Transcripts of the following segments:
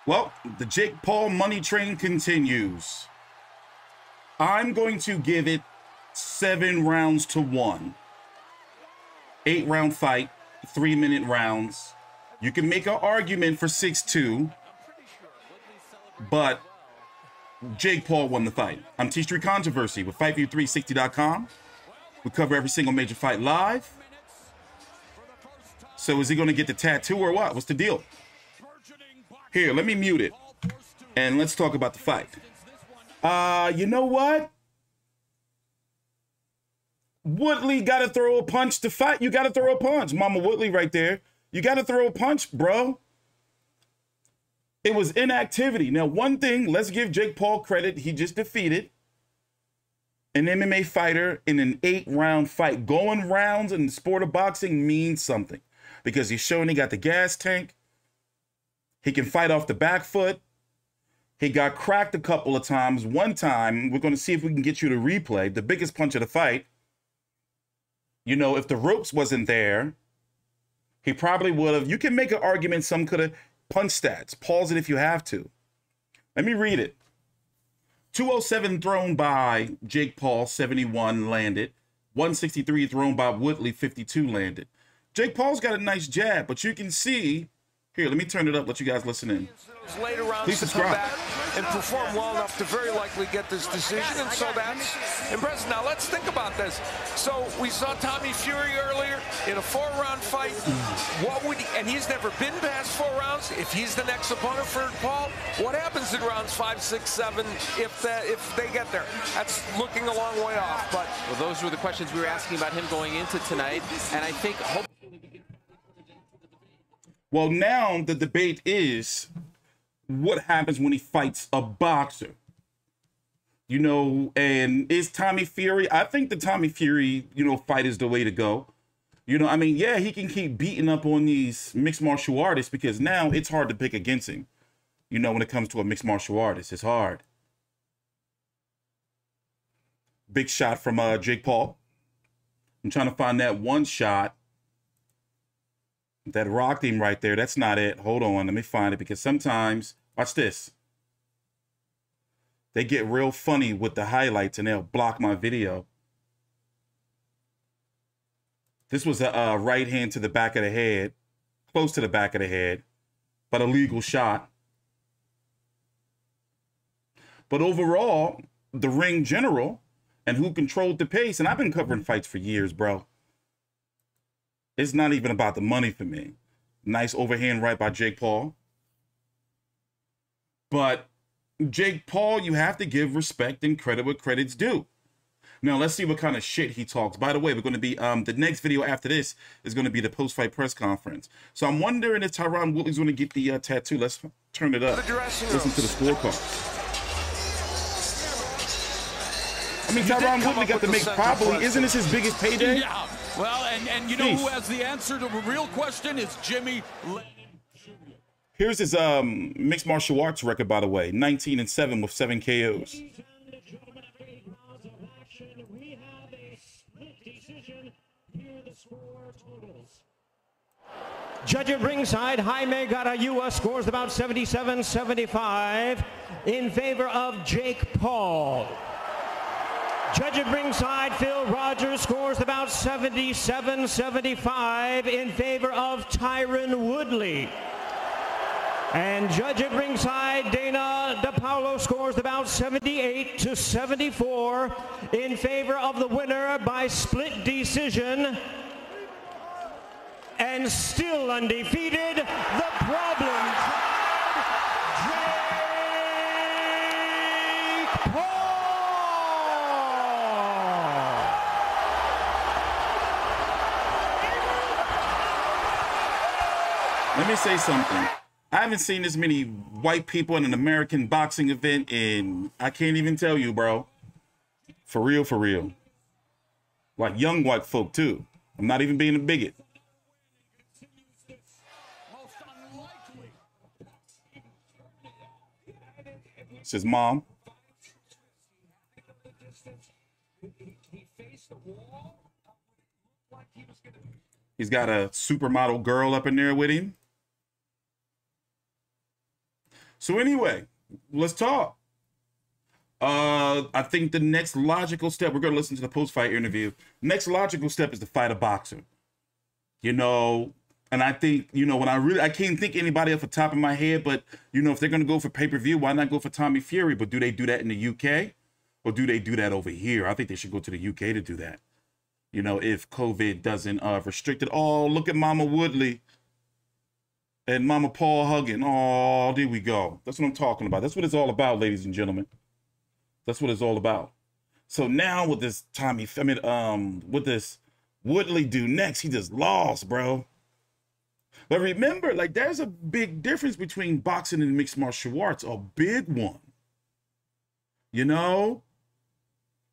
Well, the Jake Paul money train continues. I'm going to give it 7 rounds to 1. 8-round fight, 3-minute rounds. You can make an argument for 6-2, but Jake Paul won the fight. I'm TstreeT Controversy with FightView360.com. We cover every single major fight live. So is he going to get the tattoo or what? What's the deal? Here, let me mute it. And let's talk about the fight. You know what? Woodley got to throw a punch to fight. You got to throw a punch. Mama Woodley right there. You got to throw a punch, bro. It was inactivity. Now, one thing, let's give Jake Paul credit. He just defeated an MMA fighter in an 8-round fight. Going rounds in the sport of boxing means something because he's showing he got the gas tank. He can fight off the back foot. He got cracked a couple of times. One time, we're going to see if we can get you to replay the biggest punch of the fight. You know, if the ropes wasn't there, he probably would have. You can make an argument some could have punch stats. Pause it if you have to. Let me read it. 207 thrown by Jake Paul, 71 landed. 163 thrown by Woodley, 52 landed. Jake Paul's got a nice jab, but you can see. Here, let me turn it up, let you guys listen in. Later rounds Please subscribe. And perform well enough to very likely get this decision, and so that's impressive. Now let's think about this. So we saw Tommy Fury earlier in a 4-round fight. What would he, and he's never been past 4 rounds. If he's the next opponent for Paul, what happens in rounds 5, 6, 7 if they get there? That's looking a long way off. But well, those were the questions we were asking about him going into tonight, and I think. Well, now the debate is what happens when he fights a boxer. You know, and is Tommy Fury? I think the Tommy Fury, fight is the way to go. I mean, yeah, he can keep beating up on these mixed martial artists because now it's hard to pick against him. When it comes to a mixed martial artist, it's hard. Big shot from Jake Paul. I'm trying to find that one shot that rocked him right there. That's not it. Hold on. Let me find it because sometimes, watch this. They get real funny with the highlights and they'll block my video. This was a right hand to the back of the head, close to the back of the head, but a legal shot. But overall, the ring general and who controlled the pace, and I've been covering fights for years, bro. It's not even about the money for me. Nice overhand right by Jake Paul. But Jake Paul, you have to give respect and credit where credit's due. Now, let's see what kind of shit he talks. By the way, we're going to be, the next video after this is going to be the post-fight press conference. So I'm wondering if Tyron Woodley's going to get the tattoo. Let's turn it up. Listen to the scorecard. I mean, Tyron Woodley got to make probably, isn't this his biggest payday? Yeah. Well, and you know who has the answer to the real question is Jimmy. Here's his mixed martial arts record, by the way. 19-7 with 7 KOs. Judge at ringside, Jaime Garayua scores about 77-75 in favor of Jake Paul. Judge at ringside, Phil Rogers scores about 77-75 in favor of Tyron Woodley. And judge at ringside, Dana DePaulo scores about 78-74 in favor of the winner by split decision. And still undefeated, the problem child, Jake Paul. Let me say something. I haven't seen this many white people in an American boxing event in, I can't even tell you, bro. For real, for real. Like young white folk, too. I'm not even being a bigot. It's his mom. He's got a supermodel girl up in there with him. So anyway, let's talk. I think the next logical step, we're going to listen to the post-fight interview. Next logical step is to fight a boxer. You know, and I think, you know, I can't think anybody off the top of my head, but, you know, if they're going to go for pay-per-view, why not go for Tommy Fury? But do they do that in the UK? Or do they do that over here? I think they should go to the UK to do that. You know, if COVID doesn't restrict it. Oh, look at Mama Woodley and Mama Paul hugging. Oh, there we go. That's what I'm talking about. That's what it's all about, ladies and gentlemen. That's what it's all about. So now with this with this Woodley dude next, he just lost, bro. But remember, like, there's a big difference between boxing and mixed martial arts, a big one. You know?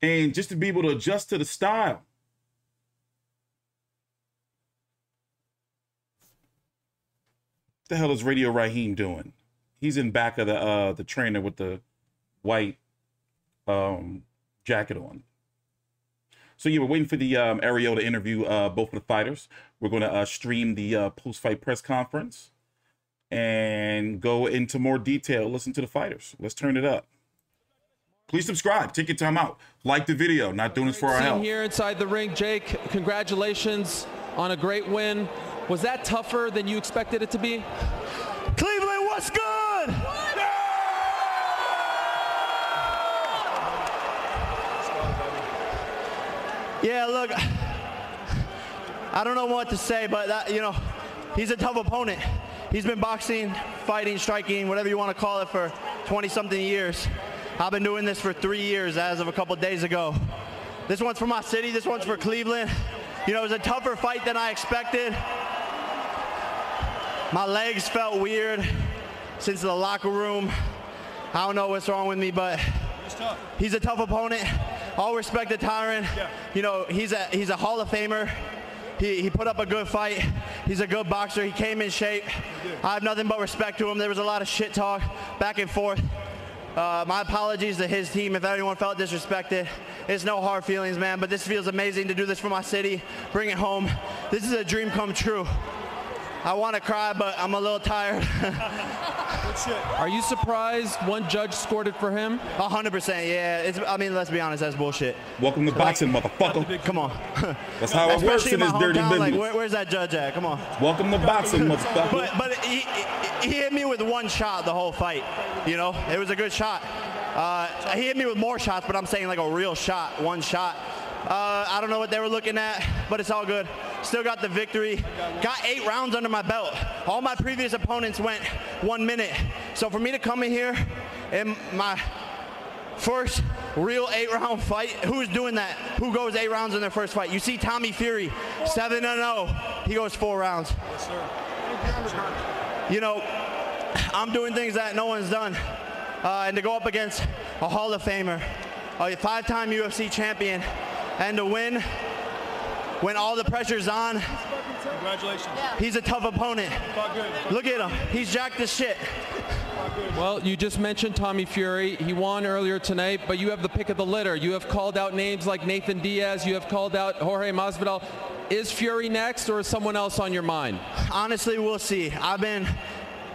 And just to be able to adjust to the style. What the hell is Radio Raheem doing? He's in back of the trainer with the white jacket on. So yeah, we're waiting for the Ariel to interview both of the fighters. We're going to stream the post-fight press conference and go into more detail. Listen to the fighters. Let's turn it up. Please subscribe. Take your time out. Like the video. Not doing this for our health. Here inside the ring, Jake, congratulations on a great win. Was that tougher than you expected it to be? Cleveland, what's good? Yeah, look, I don't know what to say, but that, you know, he's a tough opponent. He's been boxing, fighting, striking, whatever you want to call it, for 20-something years. I've been doing this for 3 years as of a couple days ago. This one's for my city, this one's for Cleveland. You know, it was a tougher fight than I expected. My legs felt weird since the locker room. I don't know what's wrong with me, but he's a tough opponent. All respect to Tyron. Yeah. You know, he's a Hall of Famer. He put up a good fight. He's a good boxer. He came in shape. I have nothing but respect to him. There was a lot of shit talk back and forth. My apologies to his team if anyone felt disrespected. It's no hard feelings, man, but this feels amazing to do this for my city, bring it home. This is a dream come true. I want to cry, but I'm a little tired. Are you surprised one judge scored it for him? 100%, yeah. I mean, let's be honest, that's bullshit. Welcome to boxing, motherfucker. Come on. That's how it works in this dirty business. Like, where's that judge at? Come on. Welcome to boxing, motherfucker. But he hit me with one shot the whole fight. You know, it was a good shot. He hit me with more shots, but I'm saying like a real shot, one shot. I don't know what they were looking at, but it's all good. Still got the victory. Got 8 rounds under my belt. All my previous opponents went 1 minute. So for me to come in here in my first real 8-round fight, who's doing that? Who goes 8 rounds in their first fight? You see Tommy Fury, 7-0. He goes 4 rounds. Yes, sir. You know, I'm doing things that no one's done. And to go up against a Hall of Famer, a 5-time UFC champion, and to win when all the pressure's on. Congratulations. He's a tough opponent. Look at him. He's jacked as shit. Well, you just mentioned Tommy Fury. He won earlier tonight, but you have the pick of the litter. You have called out names like Nathan Diaz. You have called out Jorge Masvidal. Is Fury next, or is someone else on your mind? Honestly, we'll see. I've been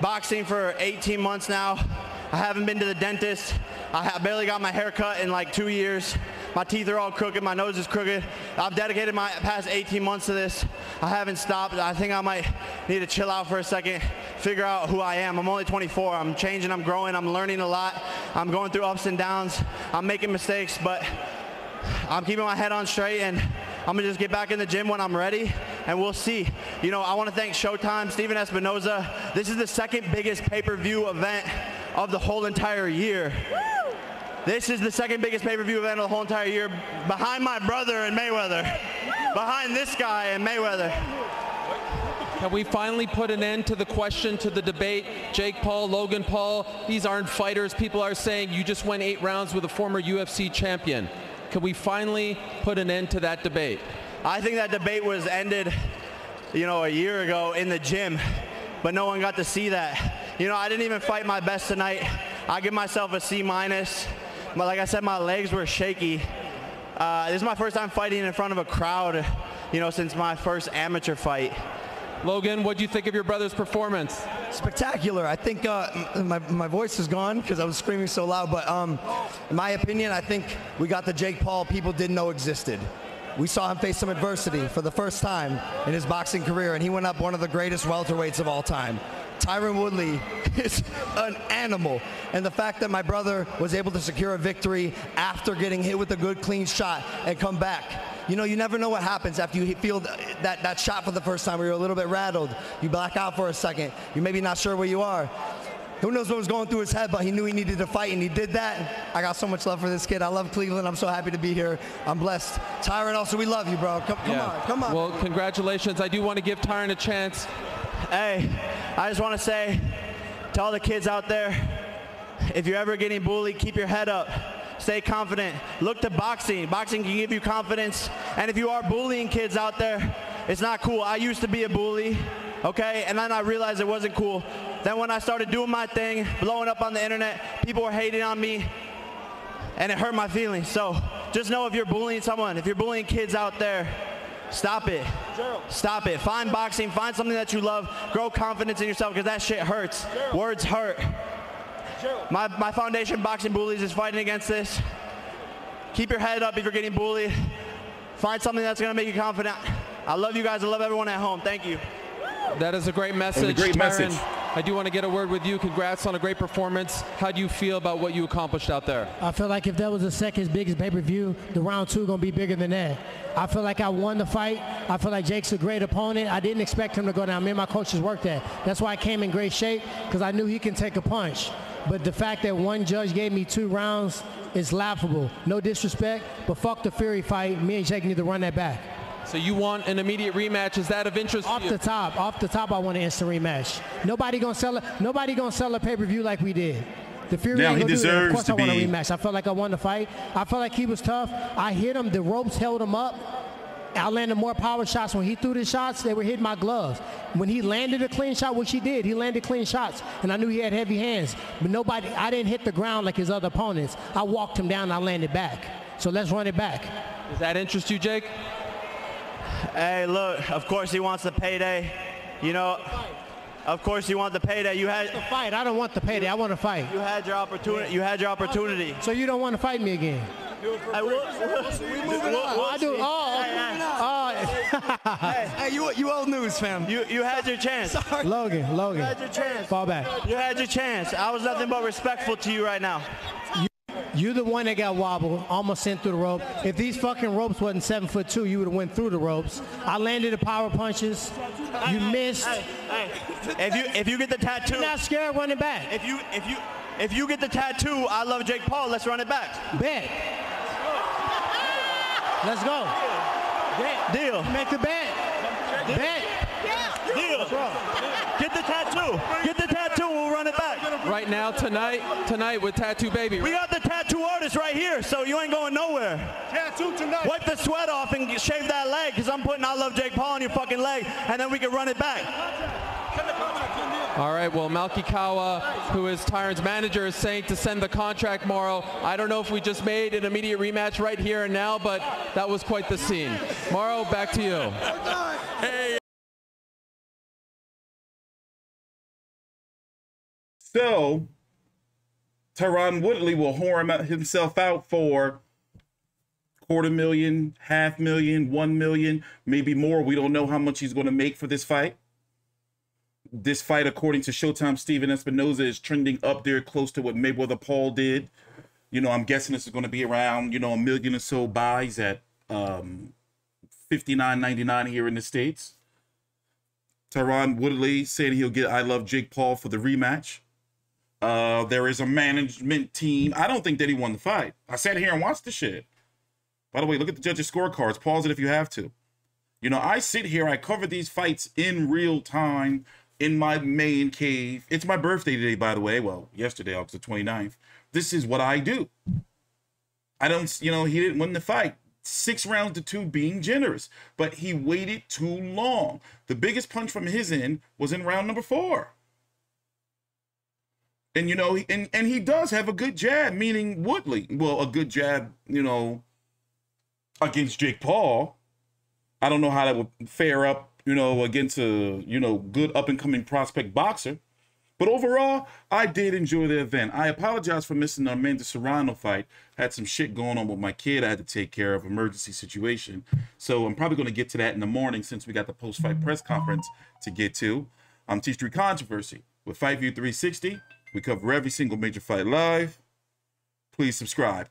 boxing for 18 months now. I haven't been to the dentist. I barely got my hair cut in like 2 years. My teeth are all crooked. My nose is crooked. I've dedicated my past 18 months to this. I haven't stopped. I think I might need to chill out for a second, figure out who I am. I'm only 24. I'm changing. I'm growing. I'm learning a lot. I'm going through ups and downs. I'm making mistakes, but I'm keeping my head on straight, and I'm going to just get back in the gym when I'm ready, and we'll see. You know, I want to thank Showtime, Steven Espinoza. This is the second biggest pay-per-view event of the whole entire year. This is the second biggest pay-per-view event of the whole entire year, behind my brother and Mayweather, behind this guy and Mayweather. Can we finally put an end to the question, to the debate? Jake Paul, Logan Paul, these aren't fighters. People are saying you just went 8 rounds with a former UFC champion. Can we finally put an end to that debate? I think that debate was ended, you know, a year ago in the gym, but no one got to see that. You know, I didn't even fight my best tonight. I give myself a C-. But like I said, my legs were shaky. This is my first time fighting in front of a crowd, you know, since my first amateur fight. Logan, what do you think of your brother's performance? Spectacular. I think my voice is gone because I was screaming so loud, but in my opinion, I think we got the Jake Paul people didn't know existed. We saw him face some adversity for the first time in his boxing career, and he went up one of the greatest welterweights of all time. Tyron Woodley is an animal, and the fact that my brother was able to secure a victory after getting hit with a good clean shot and come back. You know, you never know what happens after you feel that shot for the first time where you're a little bit rattled. You black out for a second. You're maybe not sure where you are. Who knows what was going through his head, but he knew he needed to fight, and he did that. I got so much love for this kid. I love Cleveland. I'm so happy to be here. I'm blessed. Tyron, also, we love you, bro. Come on. Well, congratulations. I do want to give Tyron a chance. Hey, I just want to say to all the kids out there, if you're ever getting bullied, keep your head up. Stay confident. Look to boxing. Boxing can give you confidence. And if you are bullying kids out there, it's not cool. I used to be a bully, okay? And then I realized it wasn't cool. Then when I started doing my thing, blowing up on the internet, people were hating on me, and it hurt my feelings. So just know if you're bullying someone, if you're bullying kids out there, stop it. Stop it. Find boxing. Find something that you love. Grow confidence in yourself, because that shit hurts. Words hurt. My foundation, Boxing Bullies, is fighting against this. Keep your head up if you're getting bullied. Find something that's going to make you confident. I love you guys. I love everyone at home. Thank you. That is a great message. A great message. I do want to get a word with you. Congrats on a great performance. How do you feel about what you accomplished out there? I feel like if that was the second biggest pay-per-view, the round 2 going to be bigger than that. I feel like I won the fight. I feel like Jake's a great opponent. I didn't expect him to go down. Me and my coaches worked that. That's why I came in great shape, because I knew he can take a punch. But the fact that one judge gave me 2 rounds is laughable. No disrespect, but fuck the Fury fight. Me and Jake need to run that back. So you want an immediate rematch? Is that of interest to you? Off the top, I want an instant rematch. Nobody gonna sell a pay-per-view like we did. The Fury ain't gonna do that. Of course I want a rematch. I felt like I won the fight. I felt like he was tough. I hit him. The ropes held him up. I landed more power shots. When he threw the shots, they were hitting my gloves. When he landed a clean shot, which he did, he landed clean shots, and I knew he had heavy hands. But I didn't hit the ground like his other opponents. I walked him down and I landed back. So let's run it back. Does that interest you, Jake? Hey, look, of course he wants the payday. You know, of course you want the payday. You had the fight. I don't want the payday. I want to fight. You had your opportunity. You had your opportunity. So you don't want to fight me again? Hey, Hey, you old news, fam. You had your chance. Sorry. Logan. You had your chance. Fall back. You had your chance. I was nothing but respectful to you right now. You the one that got wobbled, almost sent through the rope. If these fucking ropes wasn't 7'2", you would have went through the ropes. I landed the power punches. You missed. If you get the tattoo, you're not scared running back. If you get the tattoo, I love Jake Paul. Let's run it back. Bet. Let's go. Deal. Make the bet. Bet. Deal. Get the tattoo. Get the tattoo. We'll run it back. Right now, tonight with Tattoo Baby. We got the tattoo artist right here, so you ain't going nowhere. Tattoo tonight. Wipe the sweat off and shave that leg, because I'm putting I love Jake Paul on your fucking leg, and then we can run it back. All right, well, Malky Kawa, who is Tyron's manager, is saying to send the contract tomorrow. I don't know if we just made an immediate rematch right here and now, but that was quite the scene. Morrow, back to you. Hey. So, Tyron Woodley will whore himself out for $250,000, $500,000, $1 million, maybe more. We don't know how much he's going to make for this fight. This fight, according to Showtime, Steven Espinoza, is trending up there close to what Mayweather Paul did. You know, I'm guessing this is going to be around, $1 million or so buys at $59.99 here in the States. Tyron Woodley saying he'll get I Love Jake Paul for the rematch. There is a management team. I don't think that he won the fight. I sat here and watched the shit. By the way, look at the judges' scorecards. Pause it if you have to. I sit here, I cover these fights in real time in my main cave. It's my birthday today, by the way. Well, yesterday, August the 29th. This is what I do. I don't, he didn't win the fight. 6 rounds to 2 being generous, but he waited too long. The biggest punch from his end was in round number 4. And, and he does have a good jab, meaning Woodley. Well, a good jab, against Jake Paul. I don't know how that would fare up, against a, good up-and-coming prospect boxer. But overall, I did enjoy the event. I apologize for missing the Amanda Serrano fight. Had some shit going on with my kid I had to take care of, emergency situation. So I'm probably going to get to that in the morning since we got the post-fight press conference to get to. I'm TstreeT Controversy with Fight View 360. We cover every single major fight live. Please subscribe.